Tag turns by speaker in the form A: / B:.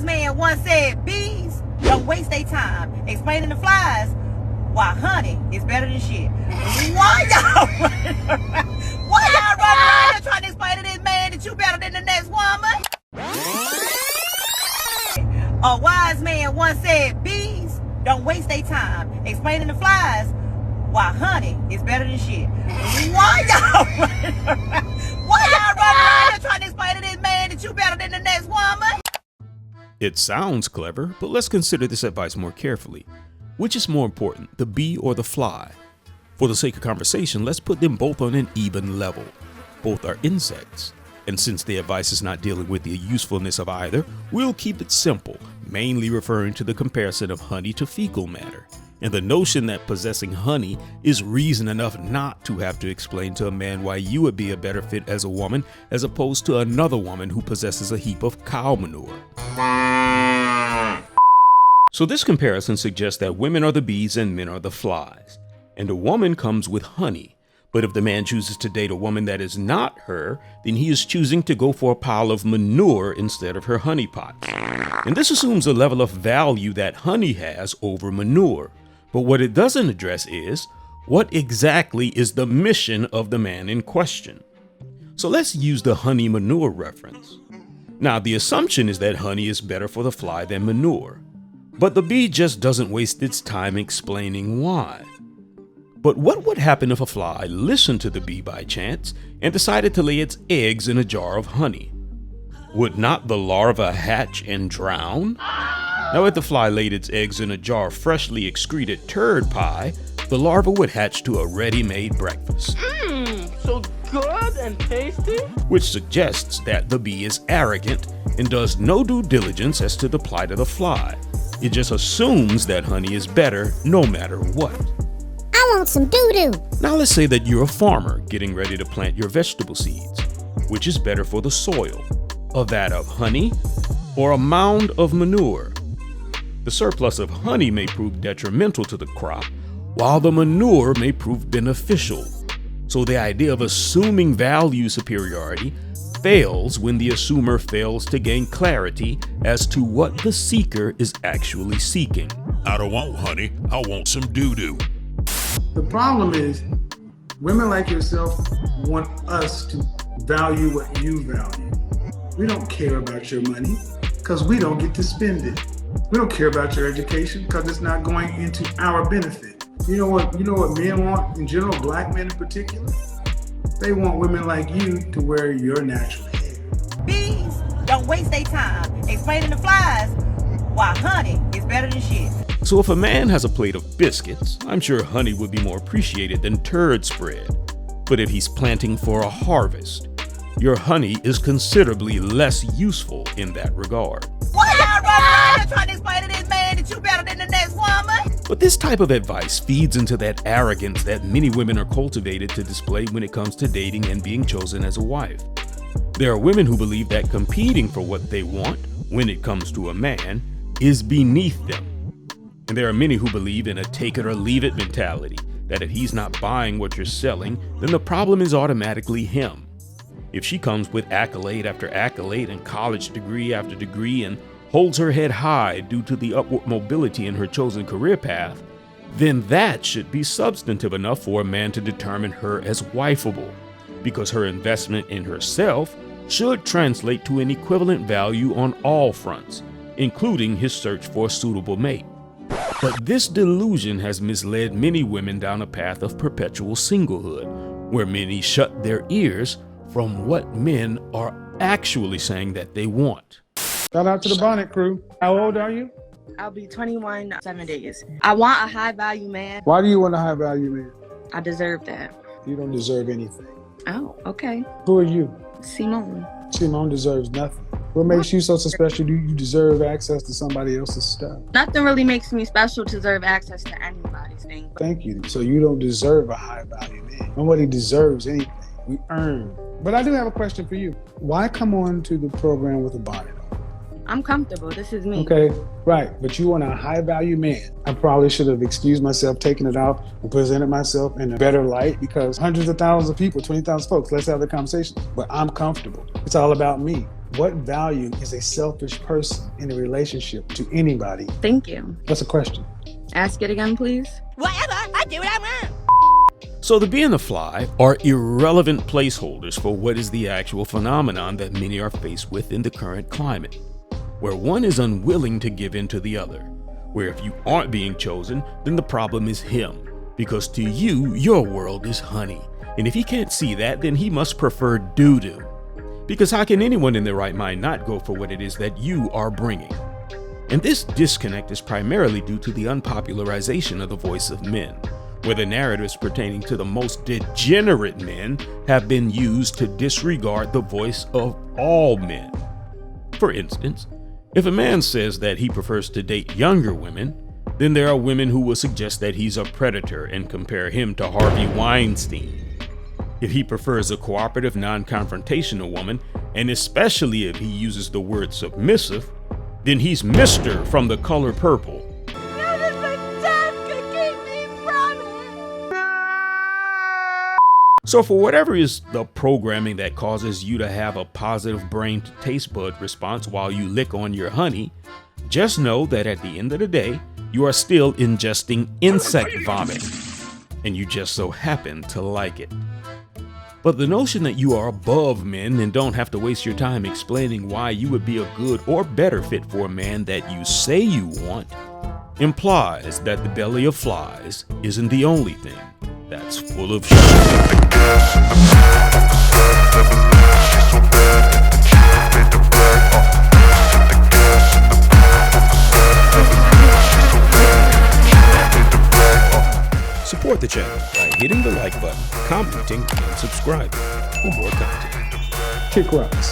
A: man once said, bees don't waste their time explaining to flies why honey is better than shit. Why y'all running around? Why y'all running around here trying to explain to this man that you better than the next woman? A wise man once said, bees don't waste their time explaining to flies why honey is better than shit. Why y'all running around? Why y'all running around here trying to explain to this man that you better than the next woman?
B: It sounds clever, but let's consider this advice more carefully. Which is more important, the bee or the fly? For the sake of conversation, let's put them both on an even level. Both are insects. And since the advice is not dealing with the usefulness of either, we'll keep it simple, mainly referring to the comparison of honey to fecal matter, and the notion that possessing honey is reason enough not to have to explain to a man why you would be a better fit as a woman as opposed to another woman who possesses a heap of cow manure. So this comparison suggests that women are the bees and men are the flies, and a woman comes with honey. But if the man chooses to date a woman that is not her, then he is choosing to go for a pile of manure instead of her honey pot. And this assumes a level of value that honey has over manure. But what it doesn't address is, what exactly is the mission of the man in question? So let's use the honey manure reference. Now, the assumption is that honey is better for the fly than manure. But the bee just doesn't waste its time explaining why. But what would happen if a fly listened to the bee by chance and decided to lay its eggs in a jar of honey? Would not the larva hatch and drown? Now, if the fly laid its eggs in a jar of freshly excreted turd pie, the larva would hatch to a ready-made breakfast.
C: So good and tasty?
B: Which suggests that the bee is arrogant and does no due diligence as to the plight of the fly. It just assumes that honey is better no matter what.
D: I want some doo-doo.
B: Now let's say that you're a farmer getting ready to plant your vegetable seeds. Which is better for the soil? A vat of honey or a mound of manure? The surplus of honey may prove detrimental to the crop, while the manure may prove beneficial. So the idea of assuming value superiority fails when the assumer fails to gain clarity as to what the seeker is actually seeking.
E: I don't want honey, I want some doo-doo.
F: The problem is, women like yourself want us to value what you value. We don't care about your money because we don't get to spend it. We don't care about your education because it's not going into our benefit. You know what men want in general, black men in particular? They want women like you to wear your natural hair.
A: Bees don't waste their time explaining to flies why honey is better than shit.
B: So if a man has a plate of biscuits, I'm sure honey would be more appreciated than turd spread. But if he's planting for a harvest, your honey is considerably less useful in that regard.
A: Why y'all running around here trying to explain to this man that you better than the next woman?
B: But this type of advice feeds into that arrogance that many women are cultivated to display when it comes to dating and being chosen as a wife. There are women who believe that competing for what they want, when it comes to a man, is beneath them. And there are many who believe in a take it or leave it mentality, that if he's not buying what you're selling, then the problem is automatically him. If she comes with accolade after accolade and college degree after degree and holds her head high due to the upward mobility in her chosen career path, then that should be substantive enough for a man to determine her as wifeable, because her investment in herself should translate to an equivalent value on all fronts, including his search for a suitable mate. But this delusion has misled many women down a path of perpetual singlehood, where many shut their ears from what men are actually saying that they want.
F: Shout out to the Bonnet crew. How old are you?
G: I'll be 21 in 7 days. I want a high value man.
F: Why do you want a high value man?
G: I deserve that.
F: You don't deserve anything.
G: Oh, okay.
F: Who are you?
G: Simone.
F: Simone deserves nothing. What makes you so special? Do you deserve access to somebody else's stuff?
G: Nothing really makes me special to deserve access to anybody's thing.
F: Thank you. So you don't deserve a high value man. Nobody deserves anything. We earn. But I do have a question for you. Why come on to the program with a bonnet on?
G: I'm comfortable. This is me.
F: Okay, right. But you want a high value man. I probably should have excused myself, taken it off, and presented myself in a better light, because hundreds of thousands of people, 20,000 folks, let's have the conversation. But I'm comfortable. It's all about me. What value is a selfish person in a relationship to anybody?
G: Thank you.
F: That's a question.
G: Ask it again, please.
A: Whatever, I do what I want.
B: So the bee and the fly are irrelevant placeholders for what is the actual phenomenon that many are faced with in the current climate, where one is unwilling to give in to the other, where if you aren't being chosen, then the problem is him, because to you, your world is honey, and if he can't see that, then he must prefer doo-doo. Because how can anyone in their right mind not go for what it is that you are bringing? And this disconnect is primarily due to the unpopularization of the voice of men, where the narratives pertaining to the most degenerate men have been used to disregard the voice of all men. For instance, if a man says that he prefers to date younger women, then there are women who will suggest that he's a predator and compare him to Harvey Weinstein. If he prefers a cooperative, non-confrontational woman, and especially if he uses the word submissive, then he's Mr. from The Color Purple. So for whatever is the programming that causes you to have a positive brain to taste bud response while you lick on your honey, just know that at the end of the day, you are still ingesting insect vomit, and you just so happen to like it. But the notion that you are above men and don't have to waste your time explaining why you would be a good or better fit for a man that you say you want implies that the belly of flies isn't the only thing that's full of shit. Support the channel by hitting the like button, commenting, and subscribing for more content.
F: Kick rocks.